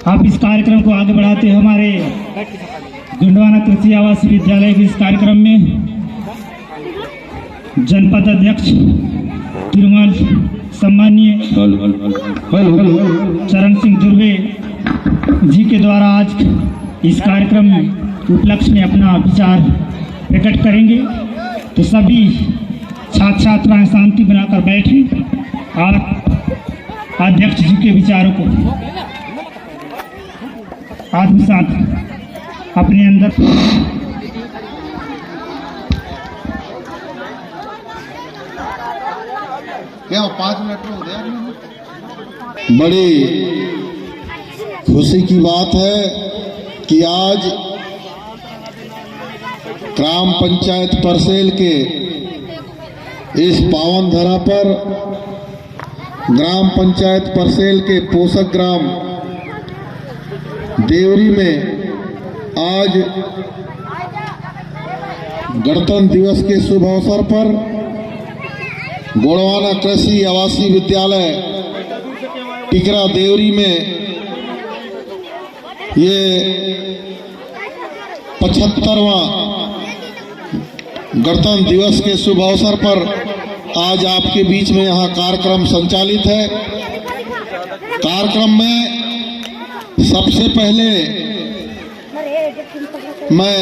आप इस कार्यक्रम को आगे बढ़ाते हैं। हमारे गुंडवाना कृषि आवासीय विद्यालय के इस कार्यक्रम में जनपद अध्यक्ष तिरुमल सम्मानीय चरण सिंह धुर्वे जी के द्वारा आज इस कार्यक्रम में उपलक्ष्य में अपना विचार प्रकट करेंगे। तो सभी छात्र छात्राएं शांति बनाकर बैठें और अध्यक्ष जी के विचारों को आत्मसात अपने अंदर। क्या 5 मिनट में हो गया? बड़ी खुशी की बात है कि आज ग्राम पंचायत परसेल के इस पावन धरा पर ग्राम पंचायत परसेल के पोषक ग्राम देवरी में आज गणतंत्र दिवस के शुभ अवसर पर गोड़वाना कृषि आवासीय विद्यालय टिकरा देवरी में ये 75वां गणतंत्र दिवस के शुभ अवसर पर आज आपके बीच में यहाँ कार्यक्रम संचालित है। कार्यक्रम में सबसे पहले मैं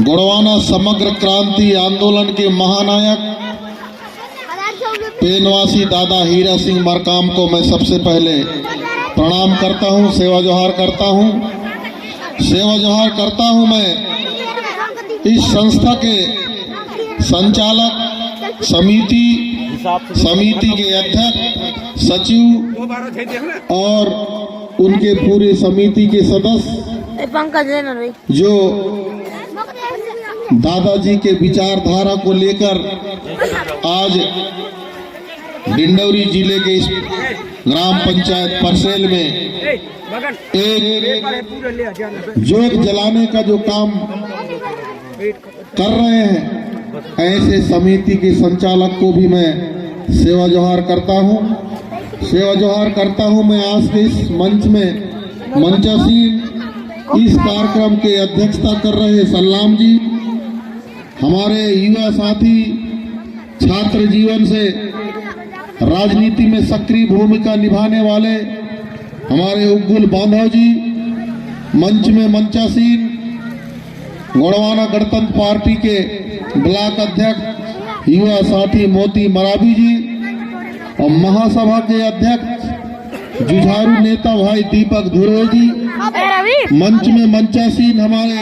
गोड़वाना समग्र क्रांति आंदोलन के महानायक पेनवासी दादा हीरा सिंह मरकाम को मैं सबसे पहले प्रणाम करता हूं, सेवा जोहार करता हूं। सेवा जोहार करता हूं मैं इस संस्था के संचालक समिति के अध्यक्ष सचिव और उनके पूरे समिति के सदस्य जो दादाजी के विचारधारा को लेकर आज डिंडौरी जिले के इस ग्राम पंचायत परसेल में एक जोत जलाने का जो काम कर रहे हैं, ऐसे समिति के संचालक को भी मैं सेवा जोहार करता हूं। सेवा जोहार करता हूं मैं आज के इस मंच में मंचासीन इस कार्यक्रम के अध्यक्षता कर रहे सल्लाम जी, हमारे युवा साथी छात्र जीवन से राजनीति में सक्रिय भूमिका निभाने वाले हमारे उग्गुल बांधव जी, मंच में मंचासीन गोड़वाना गणतंत्र पार्टी के ब्लॉक अध्यक्ष युवा साथी मोती मरावी जी और महासभा के अध्यक्ष जुझारू नेता भाई दीपक धुर्वे जी, मंच में मंचासीन हमारे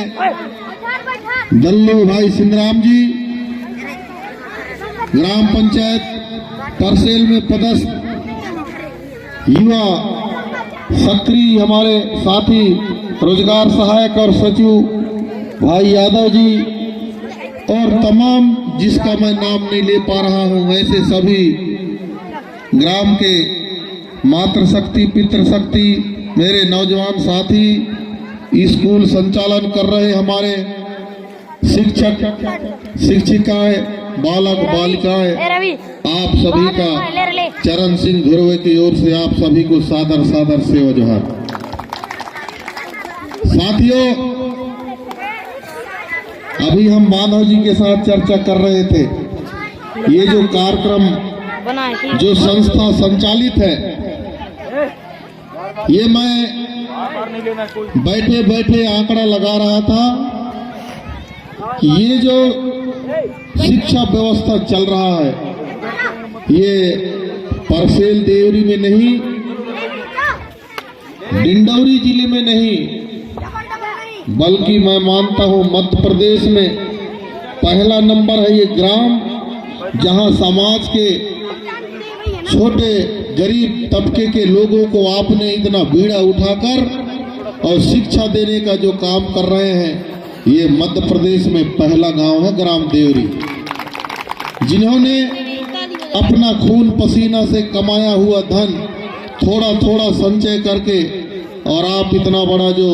दल्लू भाई सिंधराम जी, ग्राम पंचायत परसेल में पदस्थ युवा सक्रिय हमारे साथी रोजगार सहायक और सचिव भाई यादव जी और तमाम जिसका मैं नाम नहीं ले पा रहा हूं, वैसे सभी ग्राम के मातृशक्ति पितृशक्ति मेरे नौजवान साथी, स्कूल संचालन कर रहे हमारे शिक्षक शिक्षिकाएं, बालक बालिकाएं, आप सभी का चरण सिंह धुर्वे की ओर से आप सभी को सादर सादर सेवा जोहार। साथियों, अभी हम माधव जी के साथ चर्चा कर रहे थे, ये जो कार्यक्रम जो संस्था संचालित है, ये मैं बैठे बैठे आंकड़ा लगा रहा था कि ये जो शिक्षा व्यवस्था चल रहा है, ये परसेल देवरी में नहीं, डिंडौरी जिले में नहीं, बल्कि मैं मानता हूं मध्य प्रदेश में पहला नंबर है ये ग्राम, जहां समाज के छोटे गरीब तबके के लोगों को आपने इतना बीड़ा उठाकर और शिक्षा देने का जो काम कर रहे हैं, ये मध्य प्रदेश में पहला गांव है ग्राम देवरी, जिन्होंने अपना खून पसीना से कमाया हुआ धन थोड़ा थोड़ा संचय करके और आप इतना बड़ा जो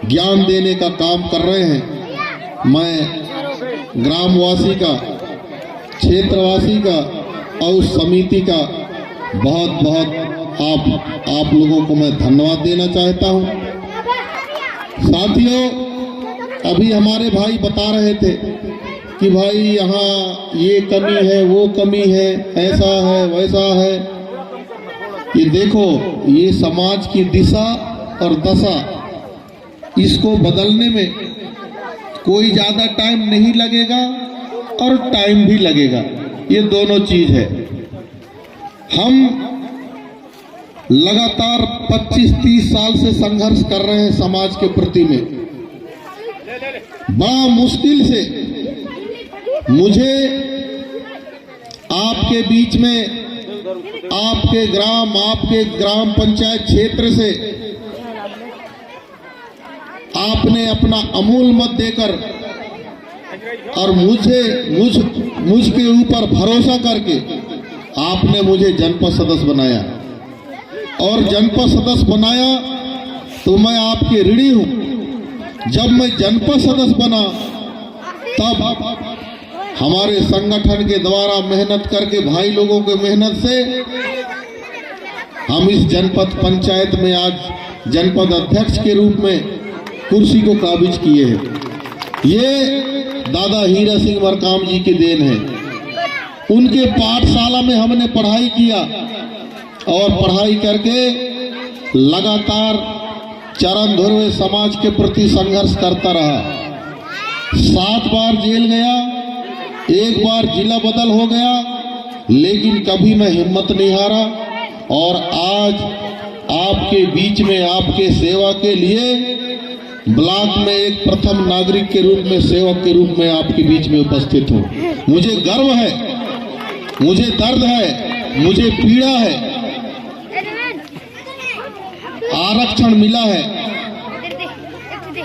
ज्ञान देने का काम कर रहे हैं। मैं ग्रामवासी का, क्षेत्रवासी का और उस समिति का बहुत बहुत आप लोगों को मैं धन्यवाद देना चाहता हूं। साथियों, अभी हमारे भाई बता रहे थे कि भाई यहाँ ये कमी है, वो कमी है, ऐसा है, वैसा है। ये देखो, ये समाज की दिशा और दशा, इसको बदलने में कोई ज्यादा टाइम नहीं लगेगा और टाइम भी लगेगा, ये दोनों चीज है। हम लगातार 25-30 साल से संघर्ष कर रहे हैं समाज के प्रति में। बड़ा मुश्किल से मुझे आपके बीच में, आपके ग्राम पंचायत क्षेत्र से आपने अपना अमूल्य मत देकर और मुझके ऊपर भरोसा करके आपने मुझे जनपद सदस्य बनाया, और जनपद सदस्य बनाया तो मैं आपके ऋणी हूं। जब मैं जनपद सदस्य बना तब हमारे संगठन के द्वारा मेहनत करके, भाई लोगों के मेहनत से हम इस जनपद पंचायत में आज जनपद अध्यक्ष के रूप में कुर्सी को काबिज किए हैं। ये दादा हीरा सिंह मरकाम जी की देन है। उनके पाठशाला में हमने पढ़ाई किया और पढ़ाई करके लगातार चरण धुर्वे समाज के प्रति संघर्ष करता रहा। 7 बार जेल गया, 1 बार जिला बदल हो गया, लेकिन कभी मैं हिम्मत नहीं हारा। और आज आपके बीच में, आपके सेवा के लिए ब्लॉक में एक प्रथम नागरिक के रूप में, सेवक के रूप में आपके बीच में उपस्थित हूँ। मुझे गर्व है, मुझे दर्द है, मुझे पीड़ा है। आरक्षण मिला है,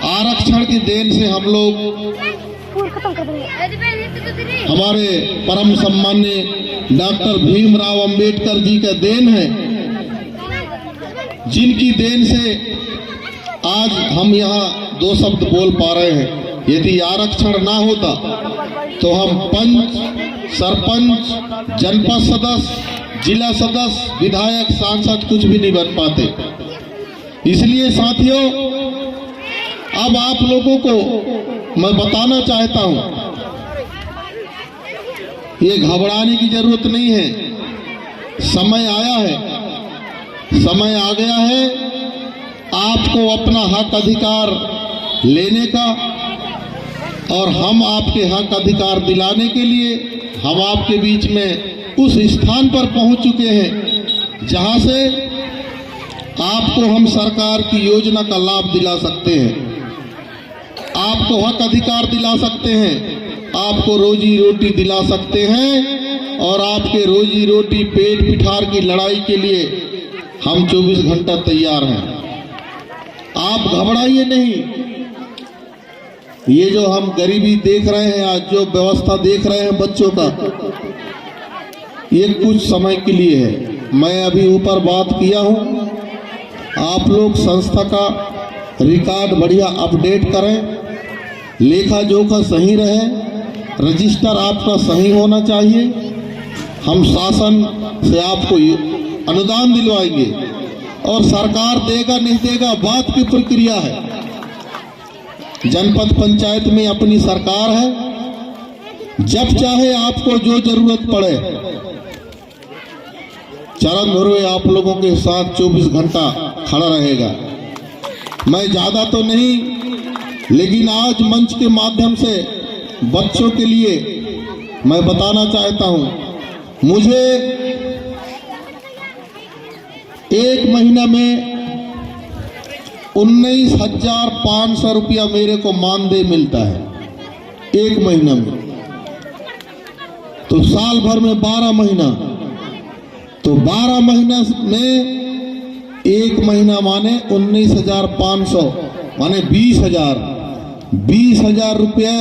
आरक्षण की देन से हम लोग, हमारे परम सम्मान्य डॉक्टर भीमराव अंबेडकर जी का देन है, जिनकी देन से आज हम यहाँ 2 शब्द बोल पा रहे हैं। यदि आरक्षण ना होता तो हम पंच, सरपंच, जनपद सदस्य, जिला सदस्य, विधायक, सांसद कुछ भी नहीं बन पाते। इसलिए साथियों, अब आप लोगों को मैं बताना चाहता हूं, ये घबराने की जरूरत नहीं है। समय आया है, समय आ गया है आपको अपना हक अधिकार लेने का, और हम आपके हक अधिकार दिलाने के लिए हम आपके बीच में उस स्थान पर पहुंच चुके हैं जहां से आपको हम सरकार की योजना का लाभ दिला सकते हैं, आपको हक अधिकार दिला सकते हैं, आपको रोजी रोटी दिला सकते हैं, और आपके रोजी रोटी, पेट पिठार की लड़ाई के लिए हम 24 घंटा तैयार हैं। आप घबराइए नहीं। ये जो हम गरीबी देख रहे हैं, आज जो व्यवस्था देख रहे हैं बच्चों का, ये कुछ समय के लिए है। मैं अभी ऊपर बात किया हूं, आप लोग संस्था का रिकॉर्ड बढ़िया अपडेट करें, लेखा जोखा सही रहे, रजिस्टर आपका सही होना चाहिए। हम शासन से आपको अनुदान दिलवाएंगे, और सरकार देगा नहीं देगा बात की प्रक्रिया है। जनपद पंचायत में अपनी सरकार है, जब चाहे आपको जो जरूरत पड़े, चरण धुर्वे आप लोगों के साथ 24 घंटा खड़ा रहेगा। मैं ज्यादा तो नहीं, लेकिन आज मंच के माध्यम से बच्चों के लिए मैं बताना चाहता हूं, मुझे 1 महीना में 19,500 रुपया मेरे को मानदेय मिलता है 1 महीना में। तो साल भर में 12 महीना, तो 12 महीना में 1 महीना माने 19,500 माने 20,000 रुपये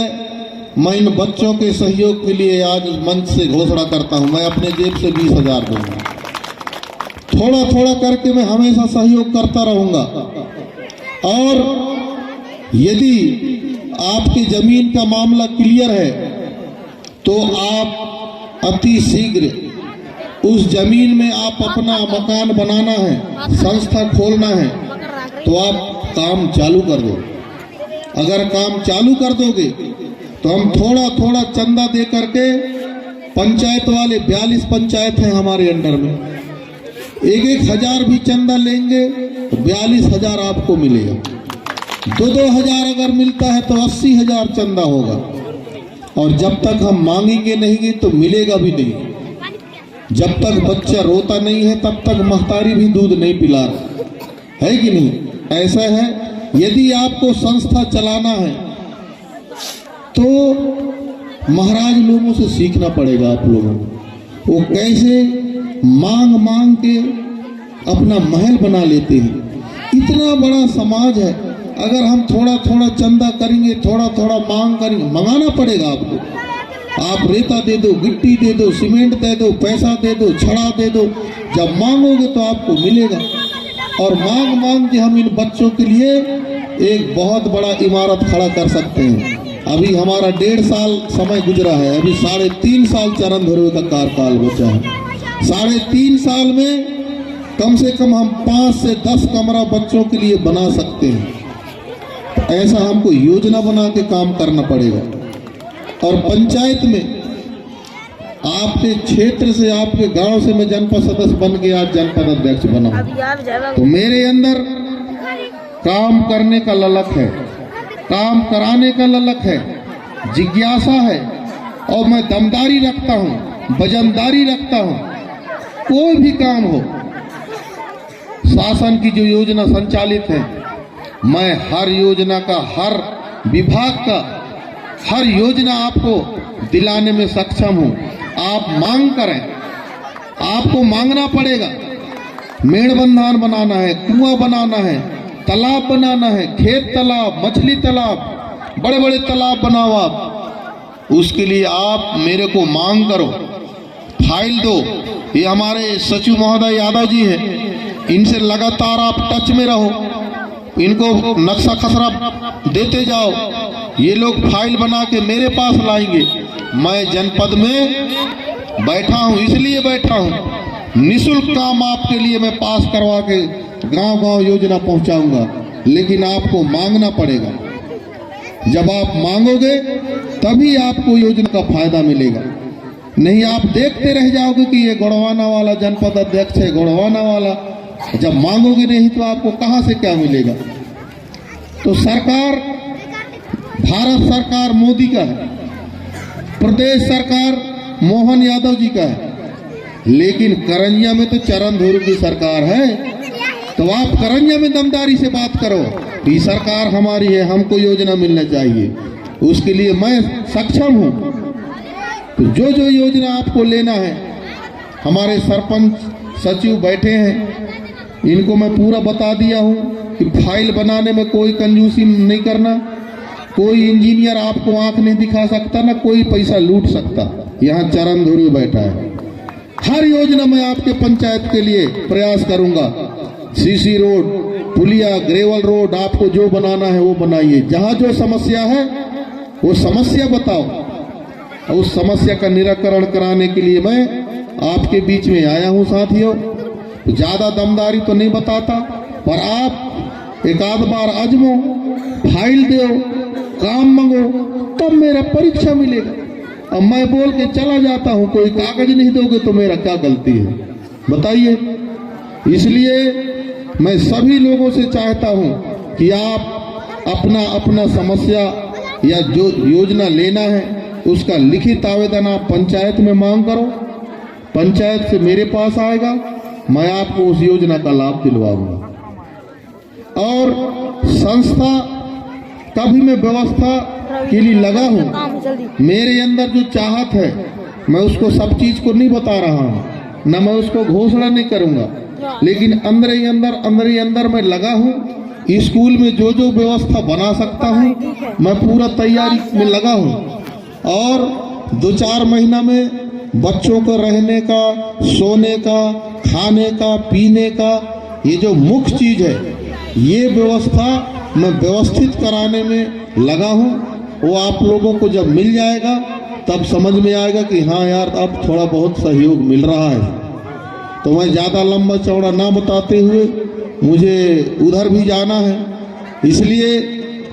मैं इन बच्चों के सहयोग के लिए आज मंच से घोषणा करता हूं। मैं अपने जेब से 20,000 दूंगा। थोड़ा थोड़ा करके मैं हमेशा सहयोग करता रहूंगा। और यदि आपकी जमीन का मामला क्लियर है तो आप अति शीघ्र उस जमीन में आप अपना मकान बनाना है, संस्था खोलना है, तो आप काम चालू कर दो। अगर काम चालू कर दोगे तो हम थोड़ा थोड़ा चंदा दे करके, पंचायत वाले 42 पंचायत हैं हमारे अंडर में, 1-1 हजार भी चंदा लेंगे तो 42,000 आपको मिलेगा। 2-2 हजार अगर मिलता है तो 80,000 चंदा होगा। और जब तक हम मांगेंगे नहीं तो मिलेगा भी नहीं। जब तक बच्चा रोता नहीं है तब तक महतारी भी दूध नहीं पिला, है कि नहीं? ऐसा है। यदि आपको संस्था चलाना है तो महाराज लोगों से सीखना पड़ेगा। आप लोगों को वो कैसे मांग मांग के अपना महल बना लेते हैं। इतना बड़ा समाज है, अगर हम थोड़ा थोड़ा चंदा करेंगे, थोड़ा थोड़ा मांग करेंगे, मंगाना पड़ेगा आपको। आप रेता दे दो, गिट्टी दे दो, सीमेंट दे दो, पैसा दे दो, छड़ा दे दो, जब मांगोगे तो आपको मिलेगा। और मांग मांग के हम इन बच्चों के लिए एक बहुत बड़ा इमारत खड़ा कर सकते हैं। अभी हमारा 1.5 साल समय गुजरा है, अभी 3.5 साल चरण धुर्वे का कार्यकाल बचा है। 3.5 साल में कम से कम हम 5 से 10 कमरा बच्चों के लिए बना सकते हैं। ऐसा हमको योजना बना के काम करना पड़ेगा। और पंचायत में आपके क्षेत्र से, आपके गांव से मैं जनपद सदस्य बन के आज जनपद अध्यक्ष बना, तो मेरे अंदर काम करने का ललक है, काम कराने का ललक है, जिज्ञासा है, और मैं दमदारी रखता हूँ, वजनदारी रखता हूँ। कोई भी काम हो, शासन की जो योजना संचालित है, मैं हर योजना का, हर विभाग का, हर योजना आपको दिलाने में सक्षम हूं। आप मांग करें, आपको मांगना पड़ेगा। मेड़बंधान बनाना है, कुआं बनाना है, तालाब बनाना है, खेत तालाब, मछली तालाब, बड़े बड़े तालाब बनाओ आप। उसके लिए आप मेरे को मांग करो, फाइल दो। ये हमारे सचिव महोदय यादव जी हैं, इनसे लगातार आप टच में रहो, इनको नक्शा खसरा देते जाओ। ये लोग फाइल बना के मेरे पास लाएंगे। मैं जनपद में बैठा हूँ, इसलिए बैठा हूँ, निःशुल्क काम आपके लिए मैं पास करवा के गांव गांव योजना पहुंचाऊंगा। लेकिन आपको मांगना पड़ेगा। जब आप मांगोगे तभी आपको योजना का फायदा मिलेगा। नहीं आप देखते रह जाओगे कि ये गोड़वाना वाला जनपद अध्यक्ष है, गोड़वाना वाला, जब मांगोगे नहीं तो आपको कहां से क्या मिलेगा। तो सरकार, भारत सरकार मोदी का है, प्रदेश सरकार मोहन यादव जी का है, लेकिन करंजिया में तो चरण धुर्वे की सरकार है। तो आप करंजिया में दमदारी से बात करो, ये सरकार हमारी है, हमको योजना मिलना चाहिए, उसके लिए मैं सक्षम हूं। तो जो जो योजना आपको लेना है, हमारे सरपंच सचिव बैठे हैं, इनको मैं पूरा बता दिया हूं कि फाइल बनाने में कोई कंजूसी नहीं करना, कोई इंजीनियर आपको आंख नहीं दिखा सकता, ना कोई पैसा लूट सकता। यहाँ चरण धुर्वे बैठा है। हर योजना में आपके पंचायत के लिए प्रयास करूंगा। सीसी रोड, पुलिया, ग्रेवल रोड, आपको जो बनाना है वो बनाइए। जहां जो समस्या है वो समस्या बताओ, और उस समस्या का निराकरण कराने के लिए मैं आपके बीच में आया हूं। साथियों, ज्यादा दमदारी तो नहीं बताता, पर आप एक आध बार आजमो, फाइल दो, काम मांगो, तब मेरा परीक्षा मिलेगा। अब मैं बोल के चला जाता हूं, कोई कागज नहीं दोगे तो मेरा क्या गलती है, बताइए। इसलिए मैं सभी लोगों से चाहता हूं कि आप अपना अपना समस्या या जो योजना लेना है उसका लिखित आवेदन आप पंचायत में मांग करो, पंचायत से मेरे पास आएगा, मैं आपको उस योजना का लाभ दिलवाऊंगा। और संस्था का भी मैं व्यवस्था के लिए लगा हूं। मेरे अंदर जो चाहत है मैं उसको सब चीज को नहीं बता रहा हूं, न मैं उसको घोषणा नहीं करूंगा, लेकिन अंदर ही अंदर मैं लगा हूं। स्कूल में जो जो व्यवस्था बना सकता हूं मैं पूरा तैयारी में लगा हूं। और 2-4 महीना में बच्चों को रहने का, सोने का, खाने का, पीने का, ये जो मुख्य चीज है, ये व्यवस्था मैं व्यवस्थित कराने में लगा हूं। वो आप लोगों को जब मिल जाएगा तब समझ में आएगा कि हाँ यार, अब थोड़ा बहुत सहयोग मिल रहा है। तो मैं ज़्यादा लंबा चौड़ा ना बताते हुए मुझे उधर भी जाना है, इसलिए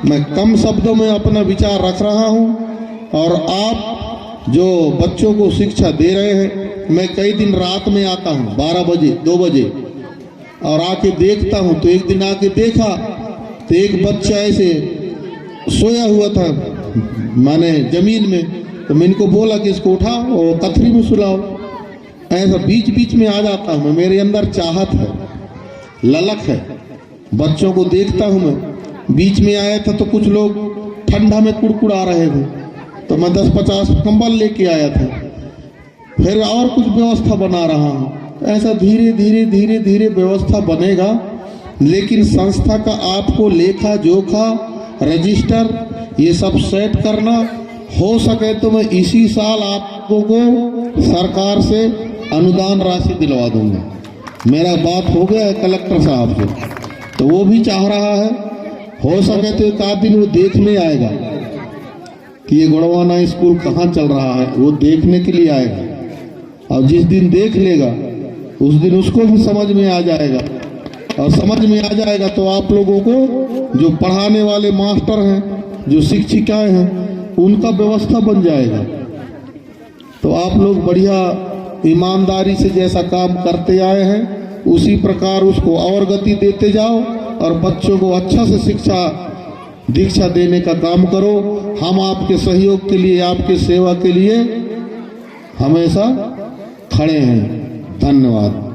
मैं कम शब्दों में अपना विचार रख रहा हूँ। और आप जो बच्चों को शिक्षा दे रहे हैं, मैं कई दिन रात में आता हूँ 12 बजे 2 बजे और आके देखता हूँ। तो एक दिन आके देखा तो एक बच्चा ऐसे सोया हुआ था माने जमीन में, तो मैं इनको बोला कि इसको उठाओ और कथरी में सुलाओ। ऐसा बीच बीच में आ जाता हूँ मैं, मेरे अंदर चाहत है, ललक है, बच्चों को देखता हूँ मैं। बीच में आया था तो कुछ लोग ठंडा में कुड़कुड़ा रहे थे, तो मैं 10-50 कंबल लेके आया था, फिर और कुछ व्यवस्था बना रहा हूँ। ऐसा धीरे धीरे धीरे धीरे व्यवस्था बनेगा, लेकिन संस्था का आपको लेखा जोखा रजिस्टर ये सब सेट करना हो सके तो मैं इसी साल आपको को सरकार से अनुदान राशि दिलवा दूंगा। मेरा बात हो गया है कलेक्टर साहब से, तो वो भी चाह रहा है, हो सके तो एक आध दिन वो देखने आएगा कि ये गुड़वाना स्कूल कहाँ चल रहा है, वो देखने के लिए आएगा। और जिस दिन देख लेगा उस दिन उसको भी समझ में आ जाएगा, और समझ में आ जाएगा तो आप लोगों को जो पढ़ाने वाले मास्टर हैं, जो शिक्षिकाएं हैं, उनका व्यवस्था बन जाएगा। तो आप लोग बढ़िया ईमानदारी से जैसा काम करते आए हैं उसी प्रकार उसको और गति देते जाओ और बच्चों को अच्छा से शिक्षा दीक्षा देने का काम करो। हम आपके सहयोग के लिए, आपके सेवा के लिए हमेशा खड़े हैं। धन्यवाद।